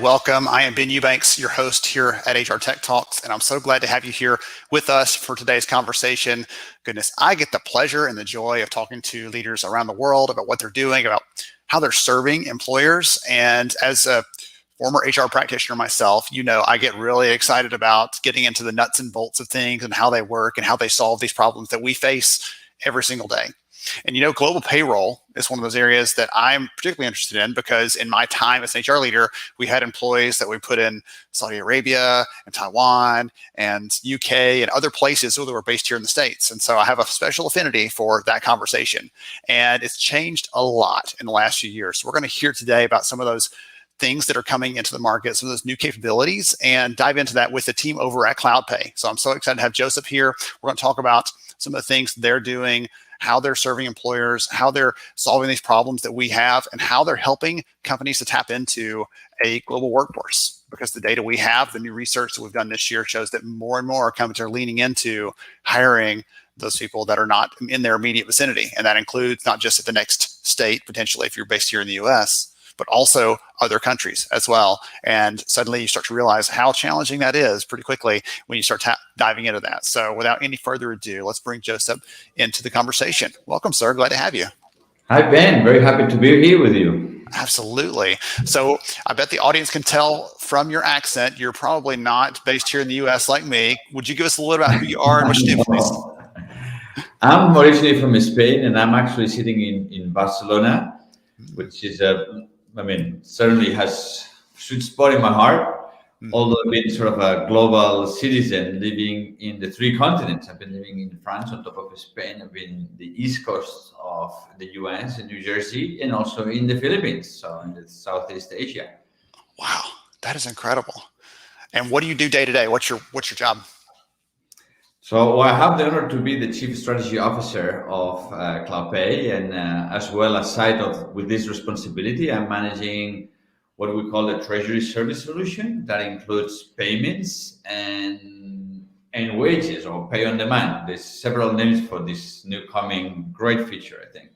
and welcome. I am Ben Eubanks, your host here at HR Tech Talks, and I'm so glad to have you here with us for today's conversation. Goodness, I get the pleasure and the joy of talking to leaders around the world about what they're doing, about how they're serving employers. And as a former HR practitioner myself, you know, I get really excited about getting into the nuts and bolts of things and how they work and how they solve these problems that we face every single day. And you know, global payroll is one of those areas that I'm particularly interested in because in my time as an HR leader, we had employees that we put in Saudi Arabia and Taiwan and UK and other places that were based here in the States. And so I have a special affinity for that conversation. And it's changed a lot in the last few years. So we're going to hear today about some of those things that are coming into the market, some of those new capabilities, and dive into that with the team over at CloudPay. So I'm so excited to have Josep here. We're going to talk about some of the things they're doing, how they're serving employers, how they're solving these problems that we have, and how they're helping companies to tap into a global workforce. Because the data we have, the new research that we've done this year shows that more and more companies are leaning into hiring those people that are not in their immediate vicinity. And that includes not just at the next state, potentially if you're based here in the US, but also other countries as well. And suddenly you start to realize how challenging that is pretty quickly when you start diving into that. So without any further ado, let's bring Josep into the conversation. Welcome, sir. Glad to have you. Hi, Ben. Very happy to be here with you. Absolutely. So I bet the audience can tell from your accent, you're probably not based here in the US like me. Would you give us a little about who you are and what you do, please? I'm originally from Spain, and I'm actually sitting in Barcelona, which is certainly has sweet spot in my heart, although I've been sort of a global citizen living in the three continents. I've been living in France on top of Spain. I've been the East Coast of the US in New Jersey, and also in the Philippines, so in the Southeast Asia. Wow, that is incredible. And what do you do day to day? What's your job? So I have the honor to be the Chief Strategy Officer of CloudPay, and as well as with this responsibility, I'm managing what we call the Treasury Service Solution. That includes payments and wages, or pay on demand. There's several names for this new coming great feature, I think.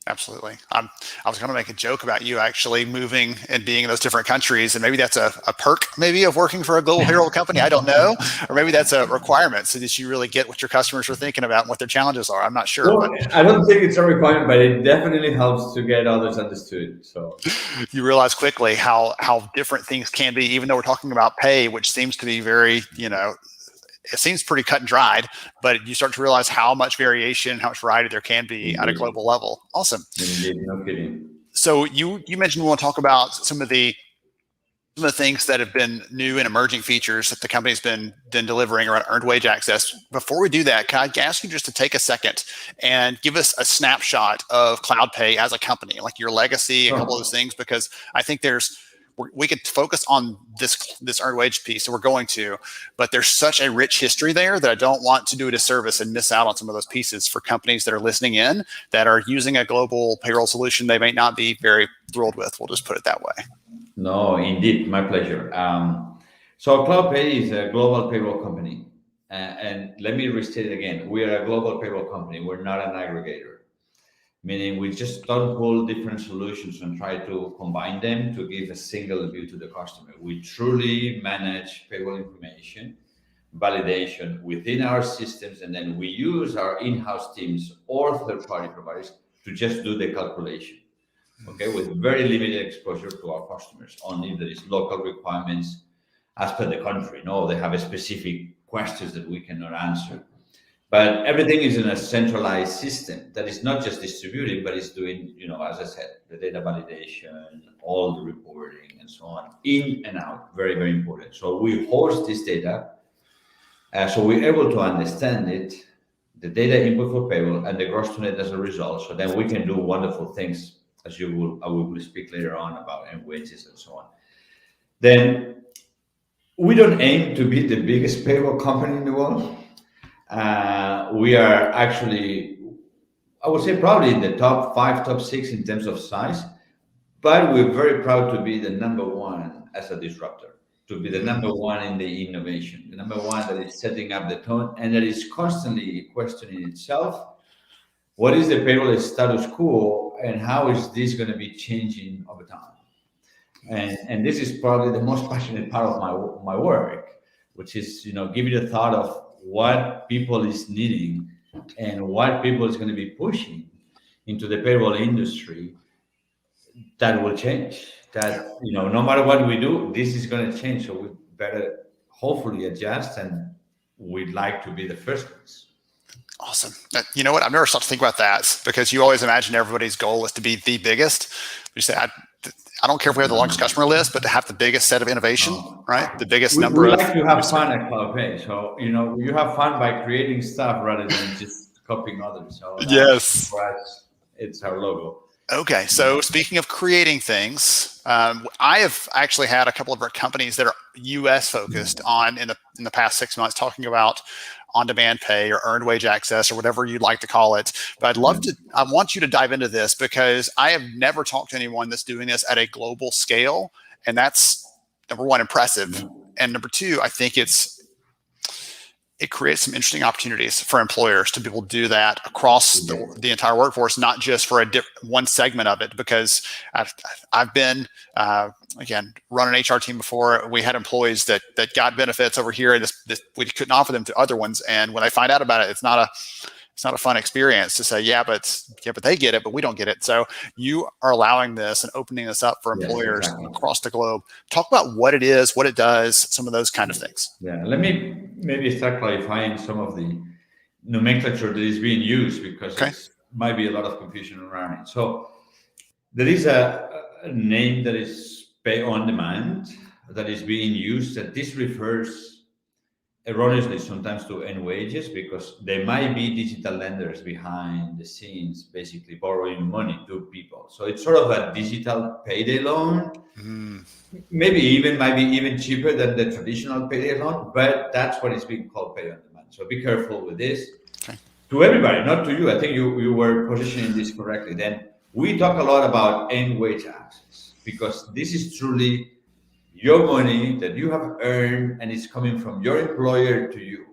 Absolutely. I was going to make a joke about you actually moving and being in those different countries, and maybe that's a perk maybe of working for a global payroll company. I don't know. Or maybe that's a requirement so that you really get what your customers are thinking about and what their challenges are. I'm not sure. Well, I don't think it's a requirement, but it definitely helps to get others understood. So you realize quickly how different things can be, even though we're talking about pay, which seems to be very, it seems pretty cut and dried, but you start to realize how much variation, how much variety there can be at a global level. Awesome. Indeed, no kidding. So you mentioned we want to talk about some of the things that have been new and emerging features that the company's been delivering around earned wage access. Before we do that, can I ask you just to take a second and give us a snapshot of CloudPay as a company, like your legacy, a couple of those things, because I think we could focus on this earned wage piece, so we're going to, but there's such a rich history there that I don't want to do a disservice and miss out on some of those pieces for companies that are listening in that are using a global payroll solution they may not be very thrilled with. We'll just put it that way. No, indeed, my pleasure. So CloudPay is a global payroll company, and let me restate it again. We are a global payroll company. We're not an aggregator. Meaning we just don't pull different solutions and try to combine them to give a single view to the customer. We truly manage payroll information, validation within our systems, and then we use our in-house teams or third-party providers to just do the calculation, okay, with very limited exposure to our customers. Only there is local requirements as per the country. No, they have a specific questions that we cannot answer. But everything is in a centralized system that is not just distributed, but is doing, as I said, the data validation, all the reporting, and so on, in and out. Very, very important. So we host this data, so we're able to understand it, the data input for payroll, and the gross to net as a result. So then we can do wonderful things, as I will speak later on about, and wages and so on. Then we don't aim to be the biggest payroll company in the world. We are actually, I would say, probably in the top 5, top 6 in terms of size, but we're very proud to be the number one as a disruptor, to be the number one in the innovation, the number one that is setting up the tone and that is constantly questioning itself. What is the payroll status quo and how is this going to be changing over time? And this is probably the most passionate part of my work, which is give you the thought of what people is needing and what people is going to be pushing into the payroll industry that will change. That no matter what we do, this is going to change. So we better hopefully adjust, and we'd like to be the first ones. Awesome. You know what? I've never stopped to think about that, because you always imagine everybody's goal is to be the biggest. You say, I don't care if we have the longest customer list, but to have the biggest set of innovation, right? The biggest number we of. like to have fun at CloudPay. So you have fun by creating stuff rather than just copying others. So Yes. for us, it's our logo. Okay, so speaking of creating things, I have actually had a couple of our companies that are U.S. focused on in the past 6 months talking about on-demand pay or earned wage access or whatever you'd like to call it. But I want you to dive into this, because I have never talked to anyone that's doing this at a global scale, and that's, number one, impressive, and number two, I think it creates some interesting opportunities for employers to be able to do that across the entire workforce, not just for one segment of it. Because I've been, again, run an HR team before. We had employees that got benefits over here, and we couldn't offer them to other ones. And when they find out about it, it's not a fun experience to say, yeah, but they get it, but we don't get it. So you are allowing this and opening this up for employers across the globe. Talk about what it is, what it does, some of those kind of things. Yeah, let me maybe start clarifying some of the nomenclature that is being used, because there might be a lot of confusion around it. So there is a name that is pay on demand that is being used, and this refers erroneously sometimes to earned wages, because there might be digital lenders behind the scenes basically borrowing money to people. So it's sort of a digital payday loan. Might be even cheaper than the traditional payday loan, but that's what is being called pay on demand. So be careful with this. To everybody, not to you. I think you were positioning this correctly. Then we talk a lot about earned wage access, because this is truly your money that you have earned, and it's coming from your employer to you.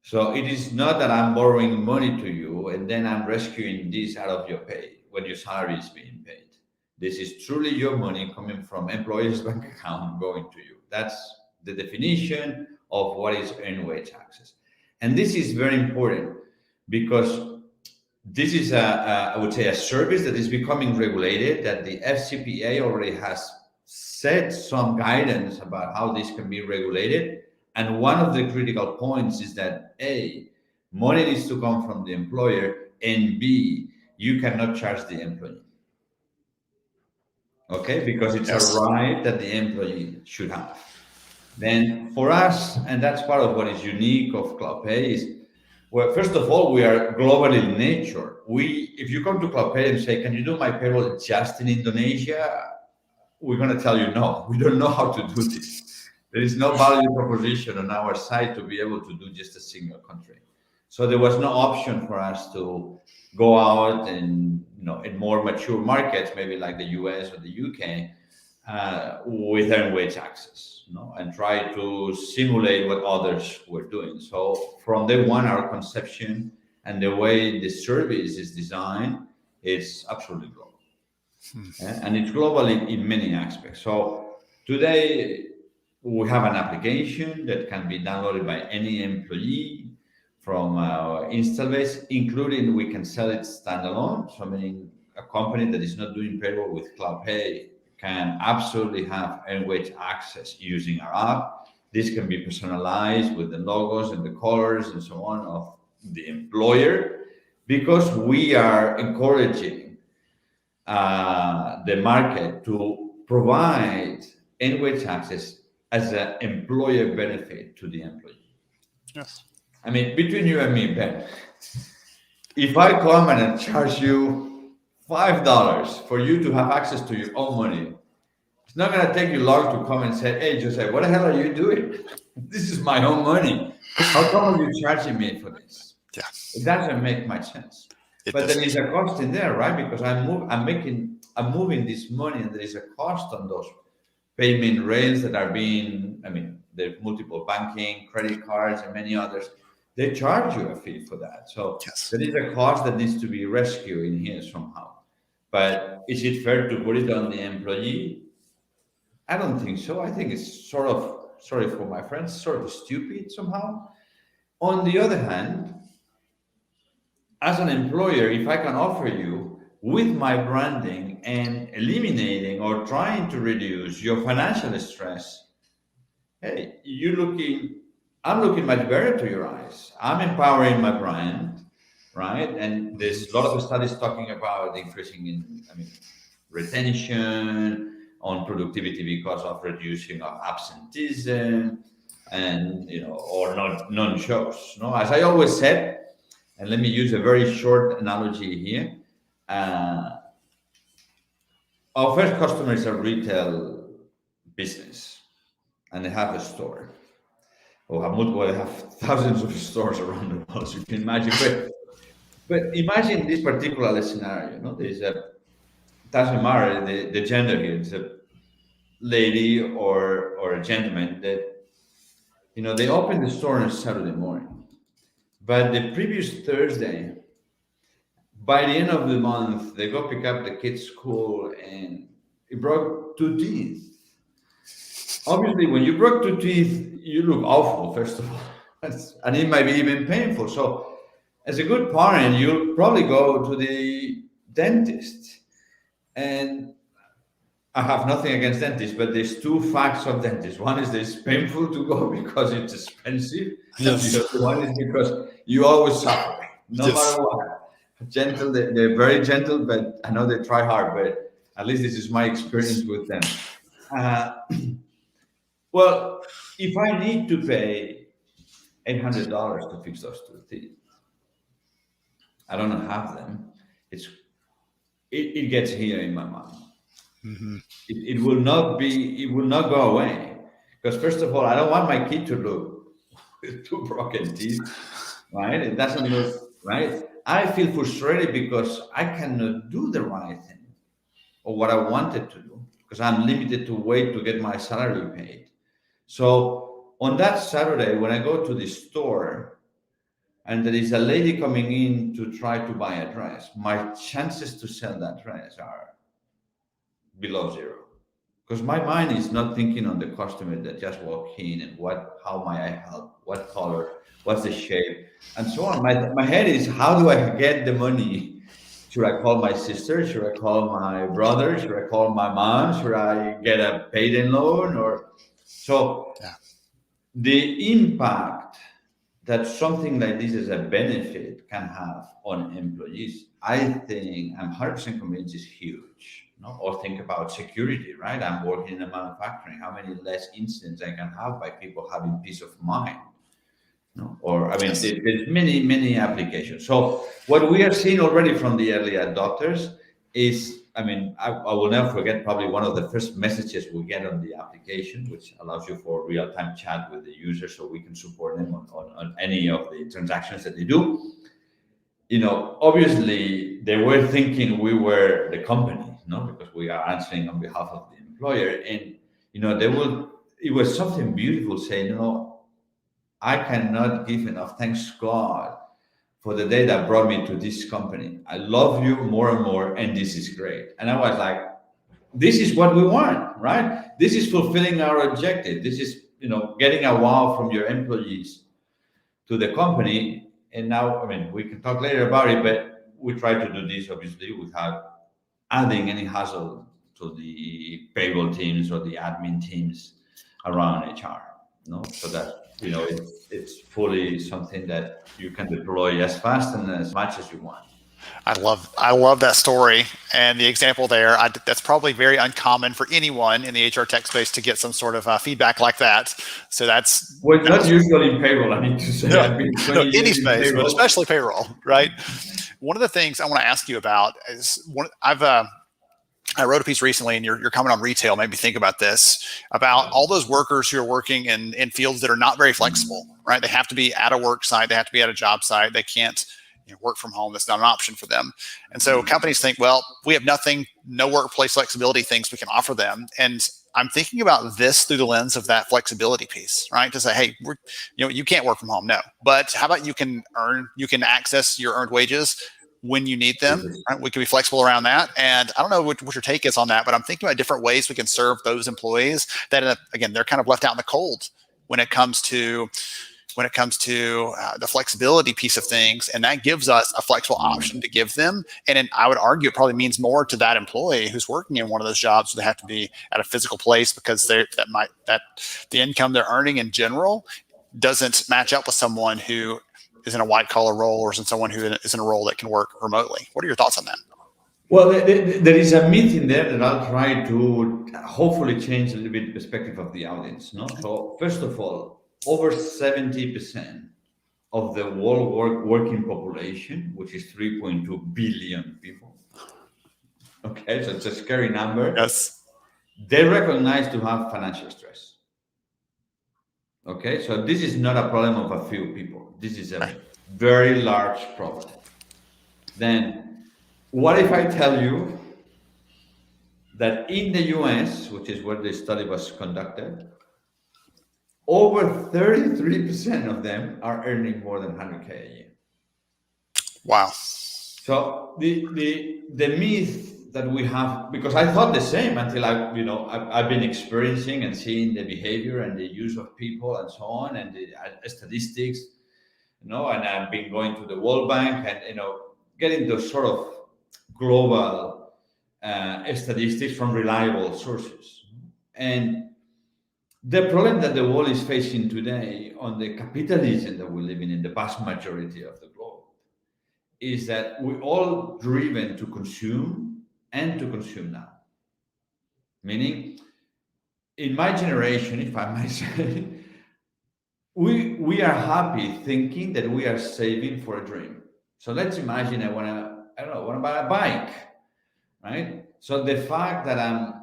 So it is not that I'm borrowing money to you and then I'm rescuing this out of your pay when your salary is being paid. This is truly your money coming from employer's bank account going to you. That's the definition of what is earned wage access. And this is very important, because this is I would say a service that is becoming regulated, that the FCPA already has set some guidance about how this can be regulated. And one of the critical points is that A, money needs to come from the employer, and B, you cannot charge the employee. Okay, because it's a right that the employee should have. Then for us, and that's part of what is unique of CloudPay, is, well, first of all, we are global in nature. If you come to CloudPay and say, can you do my payroll just in Indonesia? We're going to tell you, no, we don't know how to do this. There is no value proposition on our side to be able to do just a single country. So there was no option for us to go out and, in more mature markets, maybe like the US or the UK, with earned wage access, and try to simulate what others were doing. So from day one, our conception and the way the service is designed is absolutely global. And it's global in many aspects. So today we have an application that can be downloaded by any employee from our install base, including we can sell it standalone. So meaning a company that is not doing payroll with CloudPay can absolutely have earned wage access using our app. This can be personalized with the logos and the colors and so on of the employer, because we are encouraging the market to provide earned wage access as an employer benefit to the employee. Yes. I mean, between you and me, Ben, if I come and charge you $5 for you to have access to your own money, it's not going to take you long to come and say, hey, Josep, what the hell are you doing? This is my own money. How come are you charging me for this? Yeah. It doesn't make much sense. But there is a cost in there, right? Because I'm moving this money, and there is a cost on those payment rails that are being, there's multiple banking, credit cards, and many others. They charge you a fee for that. So there is a cost that needs to be rescued in here somehow. But is it fair to put it on the employee? I don't think so. I think it's sort of, sorry for my friends, sort of stupid somehow. On the other hand, as an employer, if I can offer you with my branding and eliminating or trying to reduce your financial stress, hey, I'm looking much better to your eyes. I'm empowering my brand, right? And there's a lot of studies talking about increasing in, I mean, retention, on productivity because of reducing of absenteeism and, or not non-shows. No, as I always said, and let me use a very short analogy here. Uh, our first customer is a retail business, and they have a store. Or have multiple, they have thousands of stores around the world, so you can imagine. But imagine this particular scenario. There's a doesn't matter the gender here. It's a lady or a gentleman that they open the store on a Saturday morning, but the previous Thursday, by the end of the month, they go pick up the kids' school and he broke two teeth. Obviously, when you broke two teeth, you look awful, first of all, and it might be even painful. So, as a good parent, you'll probably go to the dentist. And I have nothing against dentists, but there's two facts of dentists. One is it's painful to go because it's expensive, and Yes. the other one is because you always suffer, no Yes. matter what. Gentle, they're very gentle, but I know they try hard. But at least this is my experience with them. Well, if I need to pay $800 to fix those two teeth, I don't have them. It gets here in my mind. Mm-hmm. It will not go away, because first of all, I don't want my kid to look with two broken teeth, right? It doesn't look right. I feel frustrated because I cannot do the right thing or what I wanted to do because I'm limited to wait to get my salary paid. So on that Saturday, when I go to the store and there is a lady coming in to try to buy a dress, my chances to sell that dress are below zero, because my mind is not thinking on the customer that just walk in and how might I help, what color, what's the shape, and so on. My head is, how do I get the money? Should I call my sister? Should I call my brother? Should I call my mom? Should I get a paid-in loan? Or so Yeah. the impact that something like this as a benefit can have on employees, I think I'm 100% convinced is huge. Or think about security, right? I'm working in a manufacturing. How many less incidents I can have by people having peace of mind? Or I mean, Yes. there's many applications. So what we are seeing already from the early adopters is, I mean, I will never forget probably one of the first messages we get on the application, which allows you for real-time chat with the user, so we can support them on any of the transactions that they do. Obviously they were thinking we were the company, because we are answering on behalf of the employer. And, it was something beautiful saying, I cannot give enough thanks God for the day that brought me to this company. I love you more and more, and this is great. And I was like, this is what we want, right? This is fulfilling our objective. This is, getting a wow from your employees to the company. And now, I mean, we can talk later about it, but we try to do this obviously without adding any hassle to the payroll teams or the admin teams around HR. So that it's fully something that you can deploy as fast and as much as you want. I love that story and the example there. That's probably very uncommon for anyone in the HR tech space to get some sort of feedback like that. So that's not usual in payroll. I need to say, I've been 20 any years in space, payroll. but especially payroll, right? One of the things I want to ask you about is I wrote a piece recently, and you're coming on retail. Maybe think about this, about all those workers who are working in fields that are not very flexible, right? They have to be at a work site. They have to be at a job site. They can't work from home. That's not an option for them. And so companies think, well, we have no workplace flexibility things we can offer them. And I'm thinking about this through the lens of that flexibility piece, right? To say, hey, you can't work from home. No, but how about you can access your earned wages when you need them, right? We can be flexible around that. And I don't know what your take is on that, but I'm thinking about different ways we can serve those employees that, again, they're kind of left out in the cold when it comes to the flexibility piece of things. And that gives us a flexible option to give them. And then I would argue it probably means more to that employee who's working in one of those jobs where they have to be at a physical place, because the income they're earning in general doesn't match up with someone who is in a white collar role or someone who is in a role that can work remotely. What are your thoughts on that? Well, there is a myth in there that I'll try to hopefully change a little bit the perspective of the audience. No, so first of all, over 70% of the world working population, which is 3.2 billion people. Okay, so it's a scary number. Yes. They recognize to have financial stress. Okay, so this is not a problem of a few people. This is a very large problem. Then, what if I tell you that in the US, which is where the study was conducted, over 33% of them are earning more than 100K a year. Wow. So the myth that we have, because I thought the same until I've been experiencing and seeing the behavior and the use of people and so on, and the statistics, and I've been going to the World Bank and getting those sort of global statistics from reliable sources. And the problem that the world is facing today on the capitalism that we live in the vast majority of the globe, is that we're all driven to consume and to consume now. Meaning, in my generation, if I might say, we are happy thinking that we are saving for a dream. So let's imagine I want to buy a bike, right? So the fact that I'm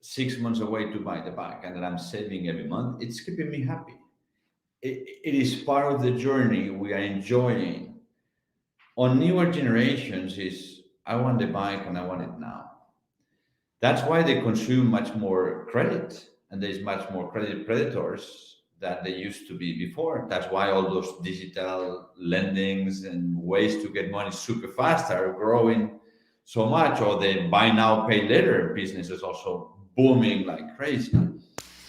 6 months away to buy the bike and that I'm saving every month, it's keeping me happy. It is part of the journey we are enjoying. On newer generations is, I want the bike and I want it now. That's why they consume much more credit, and there's much more credit predators than they used to be before. That's why all those digital lendings and ways to get money super fast are growing so much, or the buy now, pay later business is also booming like crazy,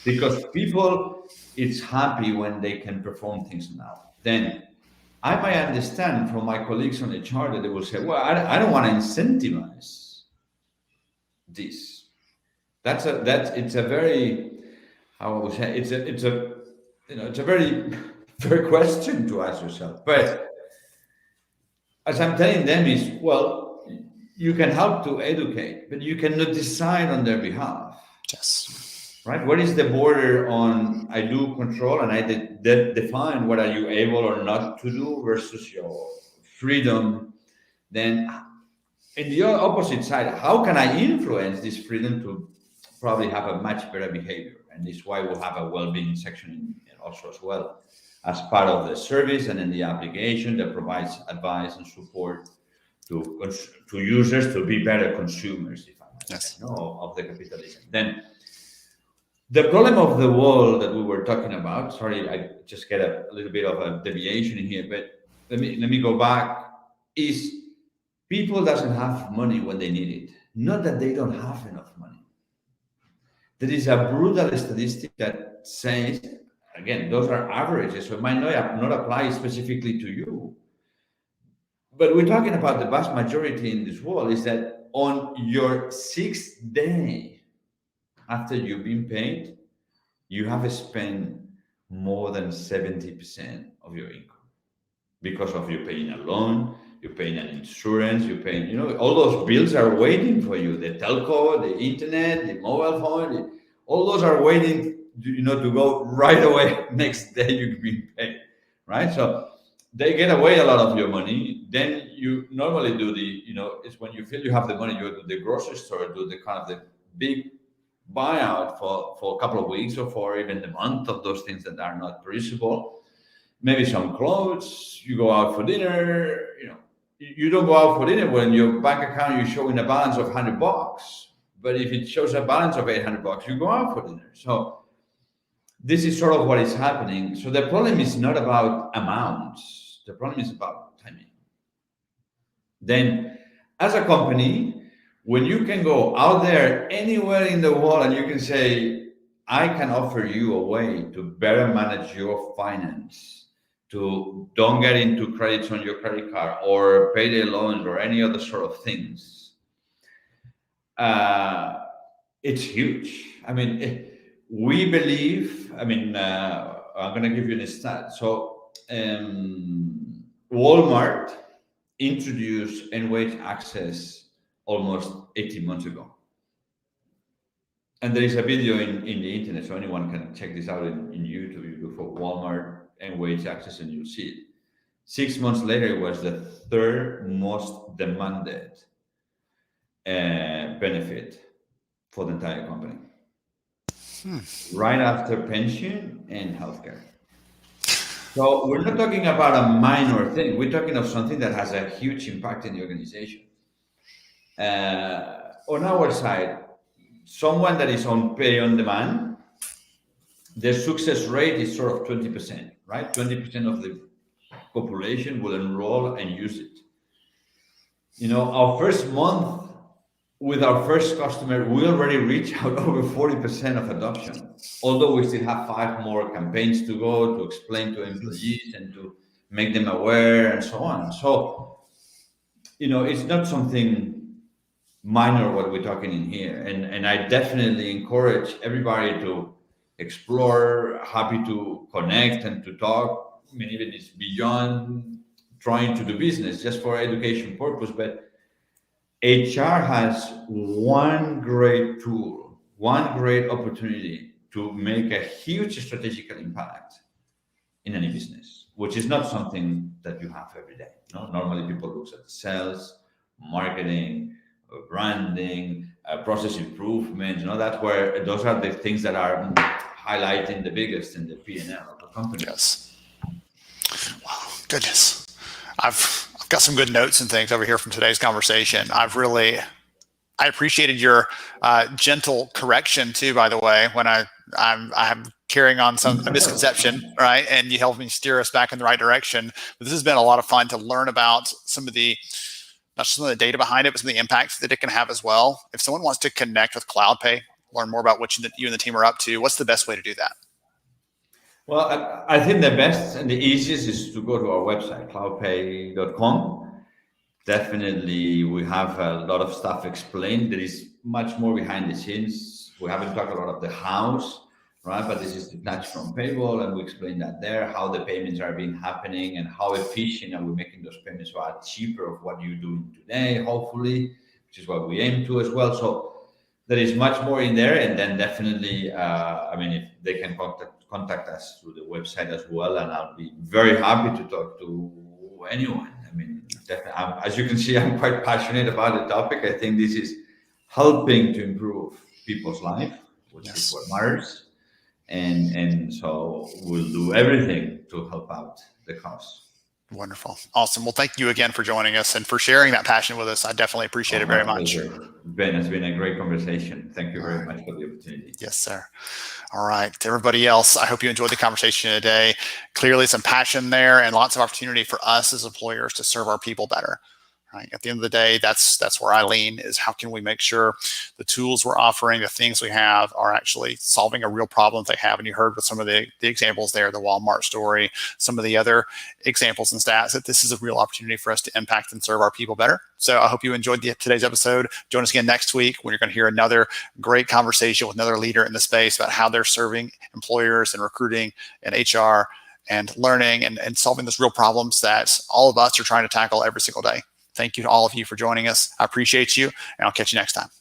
because people, it's happy when they can perform things now. Then I might understand from my colleagues on HR that they will say, well, I don't want to incentivize this. It's a very, how I would say, it's a very fair question to ask yourself. But as I'm telling them is, well, you can help to educate, but you cannot decide on their behalf. Yes. Right? Where is the border on I do control and I define what are you able or not to do versus your freedom? Then in the opposite side, how can I influence this freedom to probably have a much better behavior? And this is why we'll have a well-being section also as well, as part of the service and in the application that provides advice and support to users to be better consumers, if I might say, of the capitalism. Then the problem of the world that we were talking about, sorry, I just get a little bit of a deviation here, but let me go back, is people doesn't have money when they need it. Not that they don't have enough money. There is a brutal statistic that says, again, those are averages, so it might not apply specifically to you. But we're talking about the vast majority in this world is that on your 6th day after you've been paid, you have spent more than 70% of your income because of you paying a loan, you're paying an insurance, you're paying, all those bills are waiting for you. The telco, the internet, the mobile phone, all those are waiting, to go right away next day you've been paid, right? So they get away a lot of your money. Then you normally do it's when you feel you have the money, you go to the grocery store, do the kind of the big buyout for a couple of weeks or for even the month of those things that are not perishable. Maybe some clothes, you go out for dinner, you don't go out for dinner when your bank account you're showing a balance of $100. But if it shows a balance of $800, you go out for dinner. So this is sort of what is happening. So the problem is not about amounts. The problem is about timing. Then, as a company, when you can go out there anywhere in the world and you can say, I can offer you a way to better manage your finance, to don't get into credits on your credit card or payday loans or any other sort of things, it's huge. I mean, we believe, I'm going to give you a stat. So, Walmart introduced end-wage access almost 18 months ago. And there is a video in the internet, so anyone can check this out in YouTube. You go for Walmart end-wage access and you'll see it. 6 months later, it was the third most demanded benefit for the entire company. Right after pension and healthcare. So we're not talking about a minor thing. We're talking of something that has a huge impact in the organization. On our side, someone that is on pay on demand, the success rate is sort of 20%, right? 20% of the population will enroll and use it. You know, our first month with our first customer, we already reached out over 40% of adoption, although we still have 5 more campaigns to go to explain to employees and to make them aware and so on. So, you know, it's not something minor what we're talking in here. And I definitely encourage everybody to explore, happy to connect and to talk. I mean, even it's beyond trying to do business just for education purpose, but HR has one great tool, one great opportunity to make a huge strategic impact in any business, which is not something that you have every day. No? Normally people look at sales, marketing, branding, process improvements. You know, that's where those are the things that are highlighting the biggest in the P&L of the company. Yes. Wow, goodness. I've got some good notes and things over here from today's conversation. I appreciated your gentle correction too, by the way, when I'm carrying on a misconception, right? And you helped me steer us back in the right direction. But this has been a lot of fun to learn about some of the, not just some of the data behind it, but some of the impacts that it can have as well. If someone wants to connect with CloudPay, learn more about what you and the team are up to, what's the best way to do that? Well, I think the best and the easiest is to go to our website, cloudpay.com. Definitely, we have a lot of stuff explained. There is much more behind the scenes. We haven't talked a lot of the hows, right? But this is detached from payroll, and we explain that there, how the payments are being happening and how efficient are we making those payments so are cheaper of what you're doing today, hopefully, which is what we aim to as well. So there is much more in there, and then definitely, if they can contact us through the website as well, and I'll be very happy to talk to anyone. I mean, definitely, as you can see, I'm quite passionate about the topic. I think this is helping to improve people's life, which is what matters, and so we'll do everything to help out the cause. Wonderful. Awesome. Well, thank you again for joining us and for sharing that passion with us. I definitely appreciate it very much. Ben, it's been a great conversation. Thank you very much for the opportunity. Yes, sir. All right. To everybody else, I hope you enjoyed the conversation today. Clearly some passion there and lots of opportunity for us as employers to serve our people better. Right? At the end of the day, that's where I lean, is how can we make sure the tools we're offering, the things we have, are actually solving a real problem they have. And you heard with some of the examples there, the Walmart story, some of the other examples and stats, that this is a real opportunity for us to impact and serve our people better. So I hope you enjoyed today's episode. Join us again next week when you're going to hear another great conversation with another leader in the space about how they're serving employers and recruiting and HR and learning and solving those real problems that all of us are trying to tackle every single day. Thank you to all of you for joining us. I appreciate you, and I'll catch you next time.